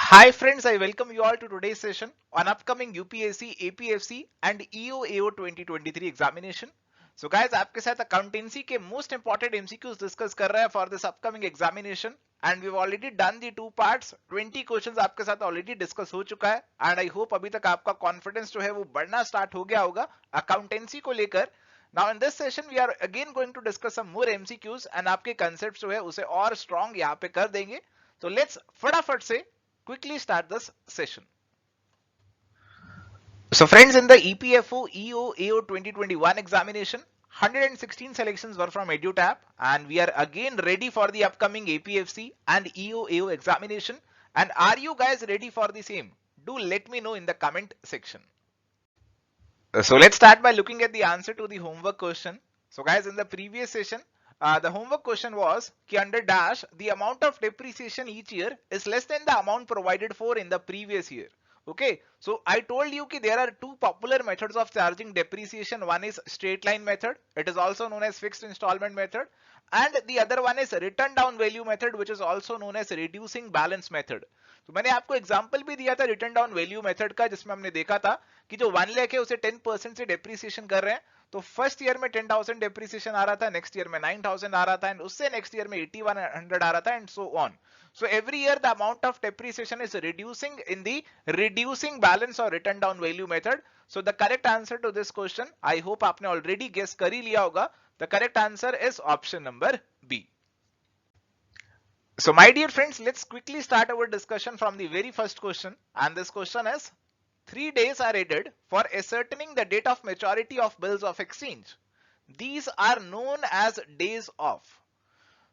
Hi friends, I welcome you all to today's session on upcoming UPSC, APFC and EOAO 2023 examination. So guys, आपके साथ accountancy के most important MCQs discuss कर रहे हैं for this upcoming examination and we've already done the two parts. 20 questions आपके साथ already discuss हो चुका है and I hope अभी तक आपका confidence जो है वो बढ़ना start हो गया होगा accountancy को लेकर. Now in this session we are again going to discuss some more MCQs and आपके concepts जो है उसे और strong यहाँ पे कर देंगे. So let's फटाफट से quickly start this session. So friends, in the EPFO EOAO 2021 examination, 116 selections were from EduTap and we are again ready for the upcoming APFC and EOAO examination. And are you guys ready for the same? Do let me know in the comment section. So let's start by looking at the answer to the homework question. So guys, in the previous session, the homework question was कि under dash the amount of depreciation each year is less than the amount provided for in the previous year. Okay, so I told you कि there are two popular methods of charging depreciation. One is straight line method, it is also known as fixed installment method, and the other one is written down value method, which is also known as reducing balance method. तो मैंने आपको example भी दिया था return down value method का, जिसमें हमने देखा था कि जो 1 लाख है उसे 10% से डेप्रिसिएशन कर रहे हैं. तो फर्स्ट ईयर में 10,000 डेप्रिसिएशन आ रहा था, नेक्स्ट ईयर में 9,000 आ रहा था, एंड उससे नेक्स्ट ईयर में 8,100 आ रहा था, and so on. So every year the amount of depreciation is reducing in the reducing balance or written down value method. So the correct answer to this question, I hope आपने already guess कर ही लिया होगा. The correct answer is option number B. So my dear friends, let's quickly start our discussion from the very first question, and this question is 3 days are added for ascertaining the date of maturity of bills of exchange. These are known as days of.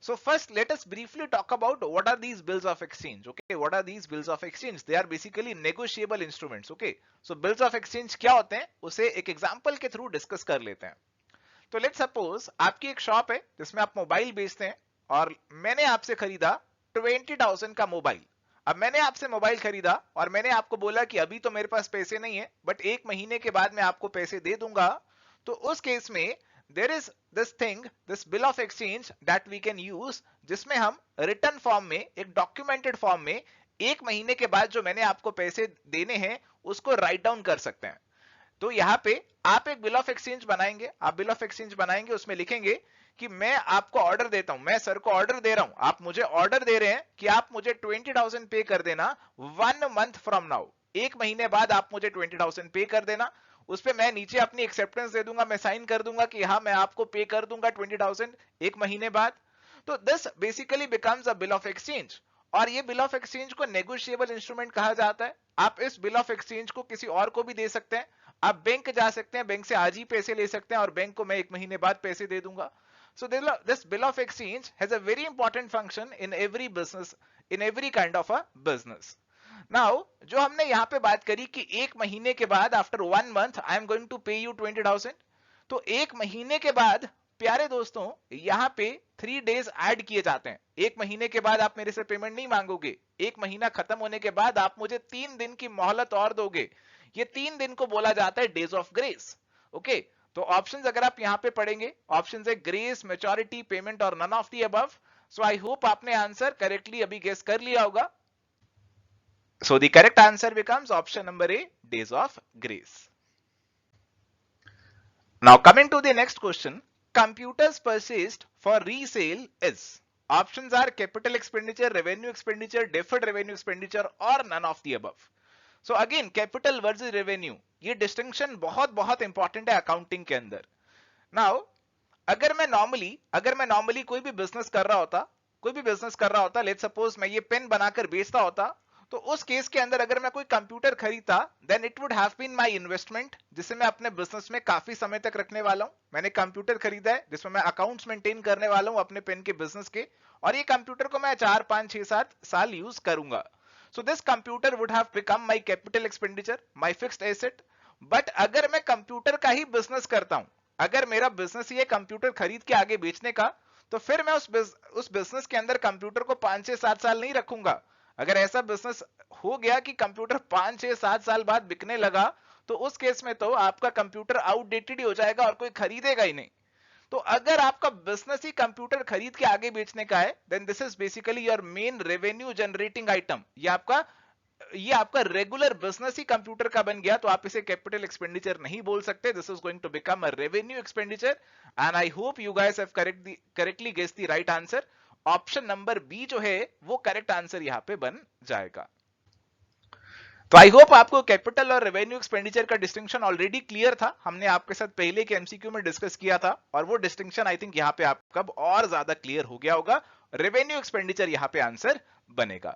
So first let us briefly talk about what are these bills of exchange. Okay, what are these bills of exchange? They are basically negotiable instruments. Okay, so bills of exchange क्या होते हैं उसे एक example के through discuss कर लेते हैं. तो लेट्स सपोज आपकी एक शॉप है जिसमें आप मोबाइल बेचते हैं और मैंने आपसे खरीदा 20,000 का मोबाइल. अब मैंने आपसे मोबाइल खरीदा और मैंने आपको बोला कि अभी तो मेरे पास पैसे नहीं है, बट एक महीने के बाद मैं आपको पैसे दे दूंगा. तो उस केस में there is this thing, this bill of exchange that we can use, जिसमें हम रिटर्न फॉर्म में, एक डॉक्यूमेंटेड फॉर्म में, एक महीने के बाद जो मैंने आपको पैसे देने हैं उसको राइट डाउन कर सकते हैं. तो यहाँ पे आप एक बिल ऑफ एक्सचेंज बनाएंगे, आप बिल ऑफ एक्सचेंज बनाएंगे, उसमें लिखेंगे कि मैं आपको ऑर्डर देता हूं, मैं सर को ऑर्डर दे रहा हूं, आप मुझे ऑर्डर दे रहे हैं कि आप मुझे 20,000 पे कर देना 1 मंथ फ्रॉम नाउ. एक महीने बाद आप मुझे 20,000 पे कर देना. उस पे मैं नीचे अपनी एक्सेप्टेंस दे दूंगा, मैं साइन कर दूंगा कि हाँ मैं आपको पे कर दूंगा 20,000 एक महीने बाद. तो this basically becomes a bill of exchange. और ये बिल ऑफ एक्सचेंज को नेगोशिएबल इंस्ट्रूमेंट कहा जाता है. आप इस बिल ऑफ एक्सचेंज को किसी और को भी दे सकते हैं. आप बैंक जा सकते हैं, बैंक से आज ही पैसे ले सकते हैं और बैंक को मैं एक महीने बाद पैसे दे दूंगा. So this bill of exchange has a very important function in every business, in every kind of a business. Now, जो हमने यहाँ पे बात करी कि एक महीने के बाद after 1 month I am going to pay you 20,000. तो एक महीने के बाद प्यारे दोस्तों यहाँ पे 3 days ऐड किए जाते हैं. एक महीने के बाद आप मेरे से पेमेंट नहीं मांगोगे, एक महीना खत्म होने के बाद आप मुझे 3 दिन की मोहलत और दोगे. ये 3 दिन को बोला जाता है डेज ऑफ ग्रेस. ओके, तो ऑप्शंस अगर आप यहाँ पे पढ़ेंगे, ऑप्शंस है ग्रेस, मैच्योरिटी, पेमेंट और none of the above. So I hope आपने आंसर करेक्टली अभी गेस कर लिया होगा. So the correct answer becomes option number A, days of grace. Now coming to the next question, computers purchased for resale is. Options are capital expenditure, revenue expenditure, deferred revenue expenditure or none of the above. So again capital versus revenue, ये distinction बहुत बहुत important है accounting के अंदर. Now अगर मैं normally कोई भी बिजनेस कर रहा होता, लेट्स सपोज मैं ये पेन बनाकर बेचता होता, तो उस केस के अंदर अगर मैं कोई कंप्यूटर खरीदता, then it would have been my investment, जिसे मैं अपने बिजनेस में काफी समय तक रखने वाला हूं. मैंने कंप्यूटर खरीदा है जिसमें मैं अकाउंट्स मेंटेन करने वाला हूं अपने पेन के बिजनेस के, और ये कंप्यूटर को मैं 4, 5, 6, 7 साल यूज करूंगा. So this computer would have become my capital expenditure, my fixed asset. But अगर मैं कंप्यूटर का ही बिजनेस करता हूं, अगर मेरा बिजनेस ये कंप्यूटर खरीद के आगे बेचने का, तो फिर मैं उस बिजनेस के अंदर कंप्यूटर को 5 से 7 साल नहीं रखूंगा. अगर ऐसा बिजनेस हो गया कि कंप्यूटर 5, 6, 7 साल बाद बिकने लगा, तो उस केस में तो आपका कंप्यूटर आउटडेटेड ही हो जाएगा और कोई खरीदेगा ही नहीं. तो अगर आपका बिजनेस ही कंप्यूटर खरीद के आगे बेचने का है, then this is basically your main revenue generating item. ये आपका ये आपका रेगुलर बिजनेस ही कंप्यूटर का बन गया तो आप इसे कैपिटल एक्सपेंडिचर नहीं बोल सकते. This is going to become a revenue expenditure and I hope you guys have correctly guessed the right answer. Option number B जो है वो करेक्ट आंसर यहां पे बन जाएगा. तो आई होप आपको कैपिटल और रेवेन्यू एक्सपेंडिचर का डिस्टिंक्शन ऑलरेडी क्लियर था. हमने आपके साथ पहले के एमसीक्यू में डिस्कस किया था और वो डिस्टिंक्शन आई थिंक यहां पे आपका और ज्यादा क्लियर हो गया होगा. रेवेन्यू एक्सपेंडिचर यहां पे आंसर बनेगा.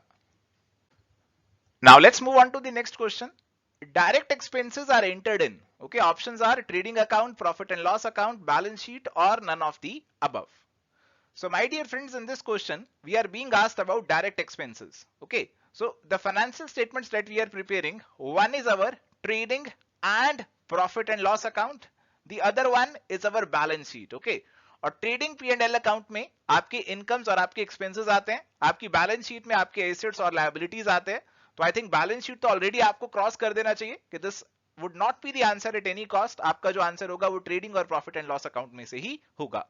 Now let's move on to the next question. Direct expenses are entered in. Okay, options are trading account, profit and loss account, balance sheet, or none of the above. So my dear friends, in this question, we are being asked about direct expenses. Okay, so the financial statements that we are preparing, one is our trading and profit and loss account. The other one is our balance sheet. Okay, और trading P&L account में आपके incomes और आपके expenses आते हैं, आपकी balance sheet में आपके एसेट्स और लायबिलिटीज आते हैं. तो आई थिंक बैलेंस शीट तो ऑलरेडी आपको क्रॉस कर देना चाहिए कि this would not be the answer at any cost. आपका जो आंसर होगा वो ट्रेडिंग और प्रॉफिट एंड लॉस अकाउंट में से ही होगा.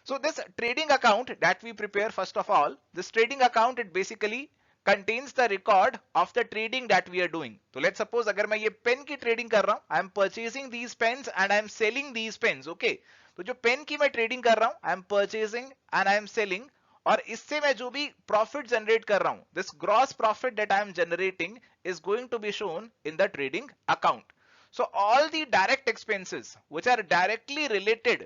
So this trading account that we prepare, first of all, this trading account, it basically contains the record of the trading that we are doing. So let's suppose अगर मैं ये pen की trading कर रहा हूं, I am purchasing these pens and I am selling these pens. Okay, तो जो pen की मैं ट्रेडिंग कर रहा हूं, I am purchasing and I am selling, और इससे मैं जो भी प्रॉफिट जनरेट कर रहा हूं, this gross profit that I am generating is going to be shown in the trading account. So all the direct expenses which are directly related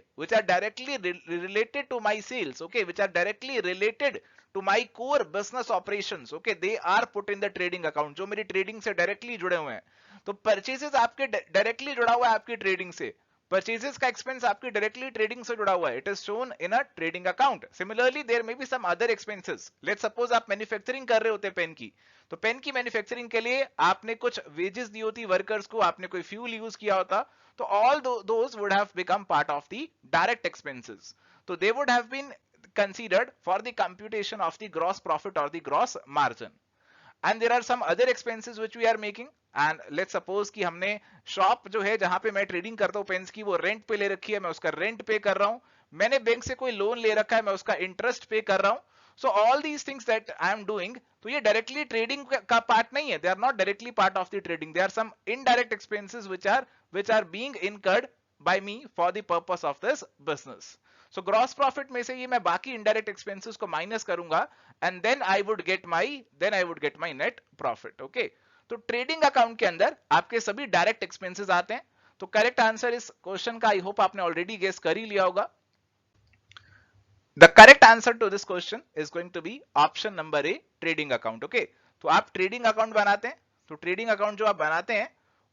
to my sales, okay, which are directly related to my core business operations, okay, they are put in the trading account. जो मेरी trading से directly जुड़े हुए हैं. तो purchases आपके directly जुड़ा हुआ है आपकी ट्रेडिंग से. परचेजेस का एक्सपेंस आपकी डायरेक्टली ट्रेडिंग से जुड़ा हुआ है. It is shown in a trading account. Similarly there may be some other expenses. Let's suppose आप मैन्युफैक्चरिंग कर रहे होते पेन की, तो पेन की मैन्युफैक्चरिंग के लिए आपने कुछ वेजेस दी होती वर्कर्स को, आपने कोई फ्यूल यूज किया होता, तो all those would have become part of the direct expenses. तो they would have been considered for the computation of the gross profit or the gross margin. And there are some other expenses which we are making. And let's suppose कि हमने shop जो है जहां पे मैं trading करता हूँ pens की, वो रेंट पे ले रखी है, मैं उसका रेंट पे कर रहा हूँ. मैंने बैंक से कोई लोन ले रखा है, मैं उसका इंटरेस्ट पे कर रहा हूँ. So all these things that I am doing, तो ये directly trading का part नहीं है. They are not directly part of the trading. They are some indirect expenses which are being incurred by me for the purpose of this business. So gross profit में से ये मैं बाकी indirect expenses को minus करूंगा and then I would get my net profit. Okay. तो trading account के अंदर आपके सभी डायरेक्ट एक्सपेंसेस आते हैं. तो करेक्ट आंसर इस क्वेश्चन का आई होप आपने ऑलरेडी गेस कर ही लिया होगा. The correct answer to this question is going to be option number A, trading account. Okay, तो आप ट्रेडिंग अकाउंट बनाते हैं. तो ट्रेडिंग अकाउंट जो आप बनाते हैं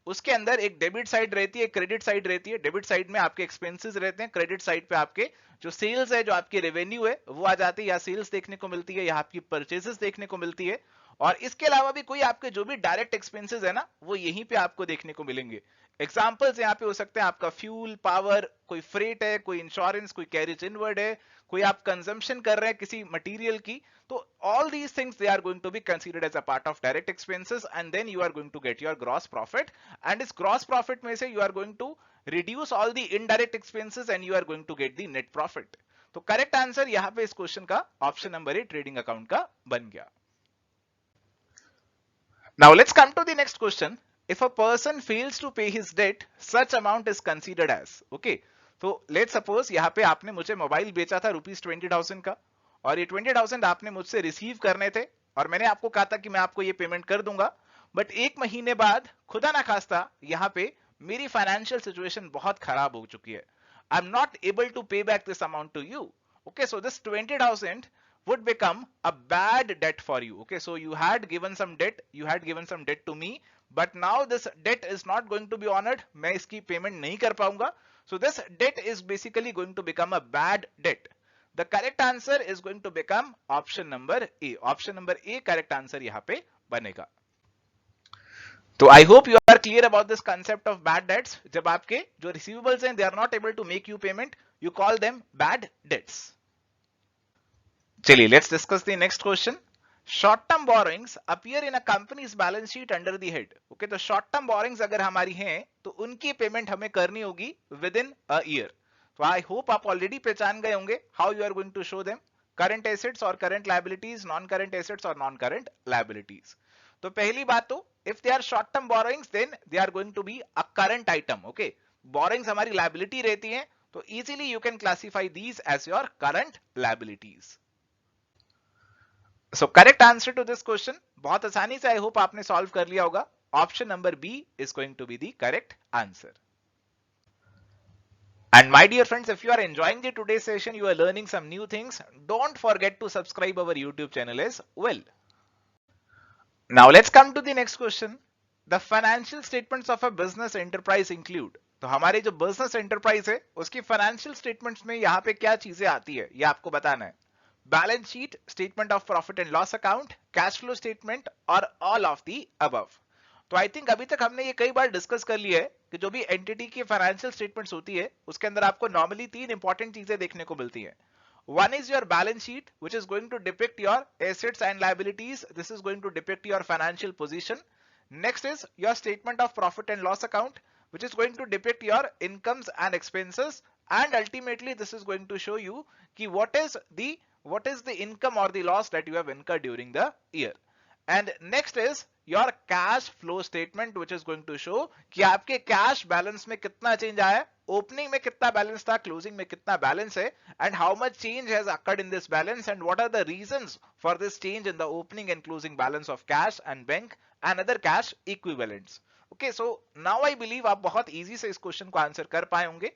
उसके अंदर एक डेबिट साइड रहती है, एक क्रेडिट साइड रहती है. डेबिट साइड में आपके एक्सपेंसेस रहते हैं, क्रेडिट साइड पे आपके जो सेल्स है, जो आपकी रेवेन्यू है वो आ जाती है. या सेल्स देखने को मिलती है, या आपकी परचेजेस देखने को मिलती है. और इसके अलावा भी कोई आपके जो भी डायरेक्ट एक्सपेंसेस है ना, वो यहीं पे आपको देखने को मिलेंगे. एग्जांपल्स यहाँ पे हो सकते हैं आपका फ्यूल, पावर, कोई फ्रेट है, कोई इंश्योरेंस, कोई कैरेज इनवर्ड है, कोई आप कंजम्पशन कर रहे हैं किसी मटेरियल की. तो all these things they are going to be considered as a part of direct expenses, and then you are going to get your gross profit, and इस gross profit में से you are going to reduce all the indirect expenses and you are going to get the net profit. तो correct answer यहाँ पे इस question का option number A, trading account का बन गया. Now let's come to the next question. If a person fails to pay his debt, such amount is considered as. Okay, तो let's suppose यहाँ पे आपने मुझे मोबाइल बेचा था ₹20,000 का, और ये 20,000 आपने मुझसे रिसीव करने थे, और मैंने आपको कहा था कि मैं आपको ये पेमेंट कर दूंगा. बट एक महीने बाद खुदा ना खास्ता यहाँ पे मेरी फाइनेंशियल सिचुएशन बहुत खराब हो चुकी है. I am not able to pay back this amount to you. Okay, so this 20,000 would become a bad debt for you. Okay, so you had given some debt to me, but now this debt is not going to be honored. मैं इसकी payment नहीं कर पाऊंगा. So this debt is basically going to become a bad debt. The correct answer is going to become option number A. Option number A correct answer यहाँ पे बनेगा. तो I hope you are clear about this concept of bad debts. जब आपके जो receivables हैं, they are not able to make you payment, you call them bad debts. चलिए, let's discuss the next question. Short-term borrowings appear in a company's balance sheet under the head. Okay, तो short-term borrowings अगर हमारी हैं तो उनकी payment हमें करनी होगी within a year. तो I hope आप ऑलरेडी पहचान गए होंगे how you are going to show them. Current assets और current liabilities, non-current assets और non-current liabilities. तो पहली बात तो if they are short term borrowings then they are going to be a current item. Okay, borrowings हमारी liability रहती हैं, तो easily you can classify these as your current liabilities. So correct answer to this question बहुत आसानी से आई hope आपने solve कर लिया होगा. Option number B is going to be the correct answer. And my dear friends, if you are enjoying the today's session, you are learning some new things, don't forget to subscribe our YouTube channel as well. Now let's come to the next question. The financial statements of a business enterprise include. तो हमारे जो business enterprise है उसकी financial statements में यहाँ पे क्या चीजें आती है ये आपको बताना है. Balance sheet, statement of profit and loss account, cash flow statement और ऑल ऑफ दी अबव. तो आई थिंक अभी तक हमने ये कई बार डिस्कस कर लिया है कि जो भी एंटिटी की फाइनेंशियल स्टेटमेंट्स होती है उसके अंदर आपको नॉर्मली तीन इंपॉर्टेंट चीजें देखने को मिलती है. One is your balance sheet, which is going to depict your assets and liabilities. This is going to depict your financial position. Next is your statement of profit and loss account, which is going to depict your incomes and expenses. And ultimately, this is going to show you ki what is the income or the loss that you have incurred during the year. And next is your cash flow statement, which is going to show कि आपके cash balance में कितना change आया है, opening में कितना balance था, closing में कितना balance है, and how much change has occurred in this balance, and what are the reasons for this change in the opening and closing balance of cash and bank and other cash equivalents. Okay, so now I believe आप बहुत easy से इस question को answer कर पाए होंगे.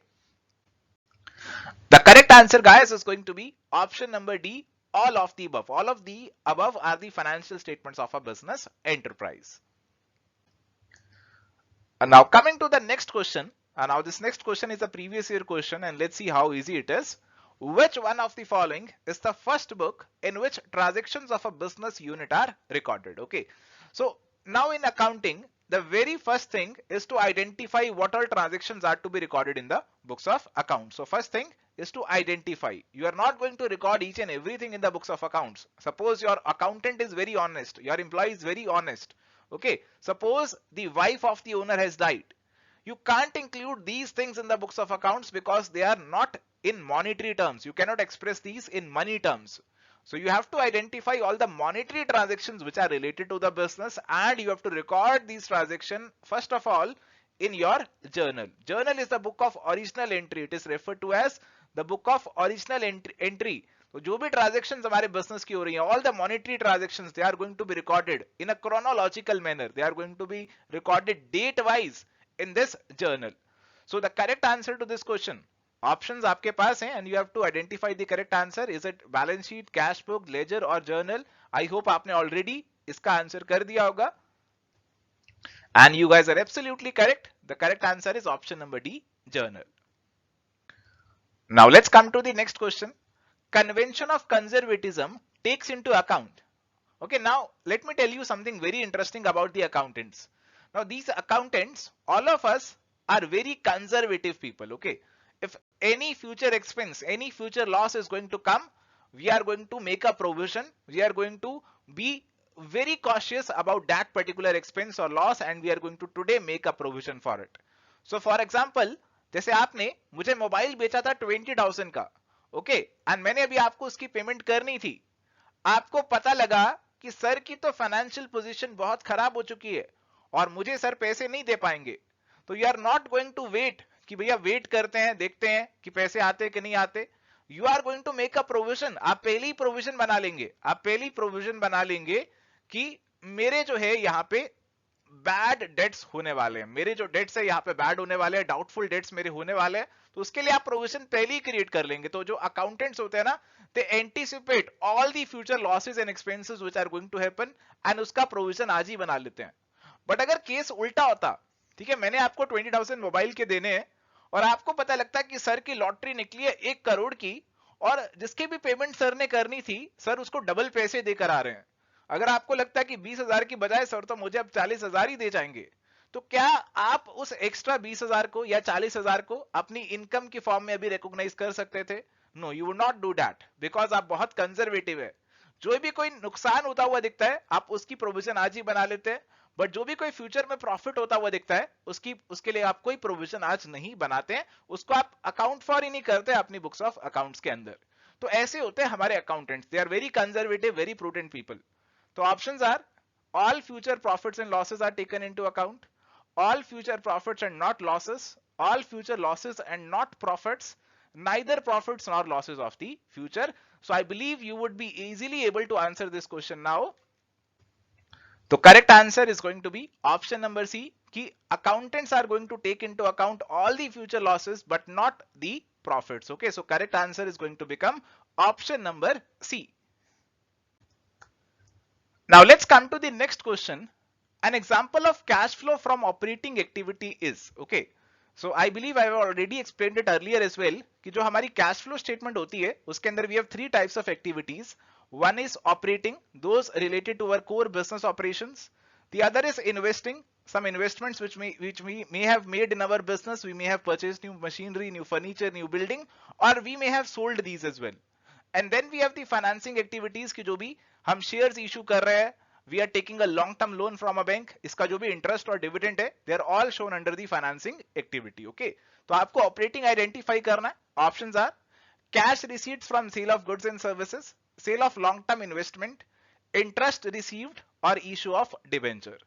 The correct answer, guys, is going to be option number D. All of the above. All of the above are the financial statements of a business enterprise. And now coming to the next question. And now this next question is a previous year question, and let's see how easy it is. Which one of the following is the first book in which transactions of a business unit are recorded? Okay. So now in accounting, the very first thing is to identify what all transactions are to be recorded in the books of accounts. So first thing is to identify. You are not going to record each and everything in the books of accounts. Suppose your accountant is very honest, your employee is very honest. Okay, suppose the wife of the owner has died. You can't include these things in the books of accounts because they are not in monetary terms. You cannot express these in money terms. So you have to identify all the monetary transactions which are related to the business, and you have to record these transactions first of all in your journal. Journal is the book of original entry. It is referred to as the book of original entry. तो जो भी transactions हमारे business की हो रही हैं, all the monetary transactions, they are going to be recorded in a chronological manner. They are going to be recorded date wise in this journal. So the correct answer to this question, options आपके पास हैं, and you have to identify the correct answer. Is it balance sheet, cash book, ledger or journal? I hope आपने already इसका answer कर दिया होगा. And you guys are absolutely correct. The correct answer is option number D, journal. Now let's come to the next question. Convention of conservatism takes into account. Okay, now let me tell you something very interesting about the accountants. Now these accountants, all of us are very conservative people. Okay, if any future expense, any future loss is going to come, we are going to make a provision. We are going to be very cautious about that particular expense or loss, and we are going to today make a provision for it. So for example, जैसे आपने मुझे mobile बेचा था 20,000 का, okay, and मैंने अभी आपको उसकी पेमेंट करनी थी. आपको पता लगा कि सर की तो फाइनेंशियल पोजीशन बहुत खराब हो चुकी है और मुझे सर पैसे नहीं दे पाएंगे. तो you are not going to wait कि भैया वेट करते हैं, देखते हैं कि पैसे आते कि नहीं आते. You are going to make a provision. आप पहले ही प्रोविजन बना लेंगे. आप पहले ही प्रोविजन बना लेंगे कि मेरे जो है यहाँ पे बैड डेट्स होने वाले हैं, मेरे जो डेट्स है यहाँ पे बैड होने वाले हैं, डाउटफुल डेट्स मेरे होने वाले हैं. तो उसके लिए आप प्रोविजन पहले ही क्रिएट कर लेंगे. तो जो अकाउंटेंट्स होते हैं ना, they anticipate all the future losses and expenses which are going to happen, and उसका प्रोविजन आज ही बना लेते हैं. बट अगर केस उल्टा होता, ठीक है, मैंने आपको 20,000 मोबाइल के देने हैं और आपको पता लगता है कि सर की लॉटरी निकली है 1 करोड़ की, और जिसकी भी पेमेंट सर ने करनी थी, सर उसको डबल पैसे देकर आ रहे हैं. अगर आपको लगता है कि 20,000 की बजाय सर तो मुझे अब 40,000 ही दे जाएंगे, तो क्या आप उस एक्स्ट्रा 20,000 को या 40,000 को अपनी इनकम की फॉर्म में अभी रिकॉग्नाइज कर सकते थे? No, you would not do that, because आप बहुत कंजर्वेटिव है. जो भी कोई नुकसान होता हुआ दिखता है आप उसकी प्रोविजन आज ही बना लेते हैं, बट जो भी कोई फ्यूचर में प्रॉफिट होता हुआ दिखता है उसके लिए आप कोई प्रोविजन आज नहीं बनाते हैं, उसको आप अकाउंट फॉर ही नहीं करते अपनी बुक्स ऑफ अकाउंट्स के अंदर. तो ऐसे होते हैं हमारे accountants. They are very conservative, very prudent people. तो options are all future profits and losses are taken into account, all future profits and not losses, all future losses and not profits, neither profits nor losses of the future. So I believe you would be easily able to answer this question now. The correct answer is going to be option number C, कि accountants are going to take into account all the future losses but not the profits. Okay, so correct answer is going to become option number C. Now let's come to the next question. An example of cash flow from operating activity is, okay. So I believe I have already explained it earlier as well कि जो हमारी cash flow statement होती है उसके अंदर we have three types of activities. One is operating, those related to our core business operations. The other is investing, some investments which we may have made in our business. We may have purchased new machinery, new furniture, new building, or we may have sold these as well. And then we have the financing activities की जो भी हम shares issue कर रहे हैं, we are taking a long term loan from a bank, इसका जो भी interest और dividend है, they are all shown under the financing activity. Okay, तो आपको operating identify करना है. Options are cash receipts from sale of goods and services, sale of long term investment, interest received और issue of debenture.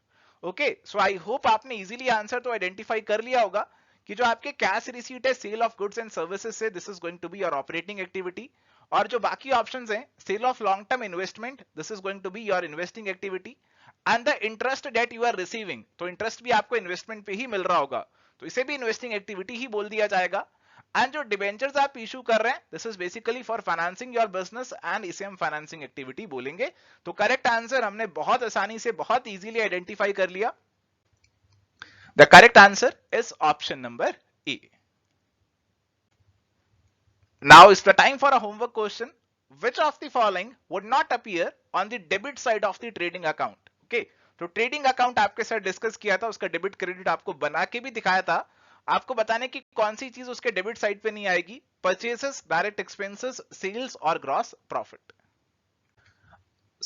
Okay, so I hope आपने easily answer तो identify कर लिया होगा कि जो आपके कैश रिसीट है sale of goods and services से, this is going to be your operating activity. और जो बाकी ऑप्शंस हैं, sale of long term investment, this is going to be your investing activity. And the interest that you are receiving, तो interest भी आपको investment पे ही मिल रहा होगा, तो इसे भी इन्वेस्टिंग एक्टिविटी ही बोल दिया जाएगा. एंड जो डिबेंचर्स आप इशू कर रहे हैं, this is basically for financing your business and इसे हम फाइनेंसिंग एक्टिविटी बोलेंगे. तो करेक्ट आंसर हमने बहुत आसानी से, बहुत इजीली आइडेंटिफाई कर लिया. The correct answer is option number A. Now is the time for a homework question. Which of the following would not appear on the debit side of the trading account? Okay, तो trading account आपके साथ discuss किया था, उसका debit credit आपको बना के भी दिखाया था. आपको बताने की कौन सी चीज उसके डेबिट साइड पे नहीं आएगी. परचेसेस, डायरेक्ट एक्सपेंसेस, सेल्स और gross profit.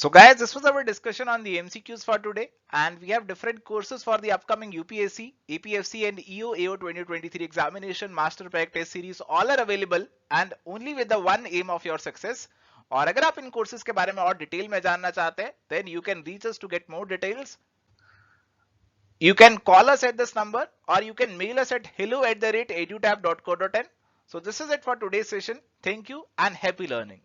So guys, this was our discussion on the MCQs for today, and we have different courses for the upcoming UPSC, APFC and EO 2023 examination master pack test series. All are available and only with the one aim of your success. और अगर आप इन courses के बारे में और detail में जानना चाहते हैं, then you can reach us to get more details. You can call us at this number or you can mail us at hello@edutab.co.in. So this is it for today's session. Thank you and happy learning.